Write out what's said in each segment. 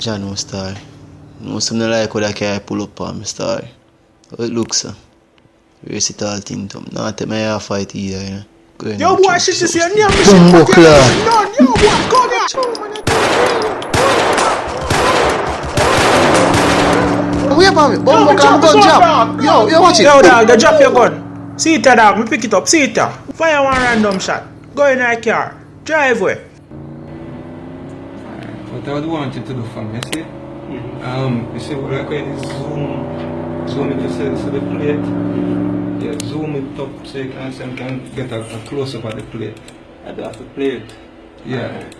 John star. No, some not like how that car pull up on me star. How it looks, sir. Race it all thing to me. Not take my hair fight either, you know. Yo boy, shit you see a name. Bumbo claw. Yo boy, go there. Wait for me. Bumbo claw, gun drop. Yo, watch it. Yo dog, they drop your gun. See it dog, me pick it up, see it. Fire one random shot. Go in that car. Drive away. What I would want you to do for me, you see? You see what I call it, zoom it to the plate. Yeah, zoom it up so you can get a close up at the plate. I do have to play it. Yeah. Right.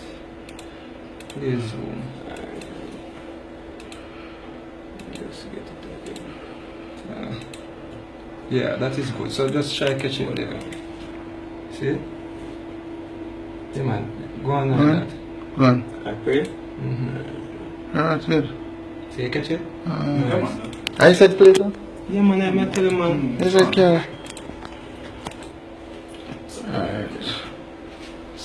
Please zoom. Just get it again. Yeah, that is good. So just try catch it there. See? Yeah man, go on like that. Go on. I pray. That's good. See you catch it? I said play it. Yeah man, I'm telling you man. Is it,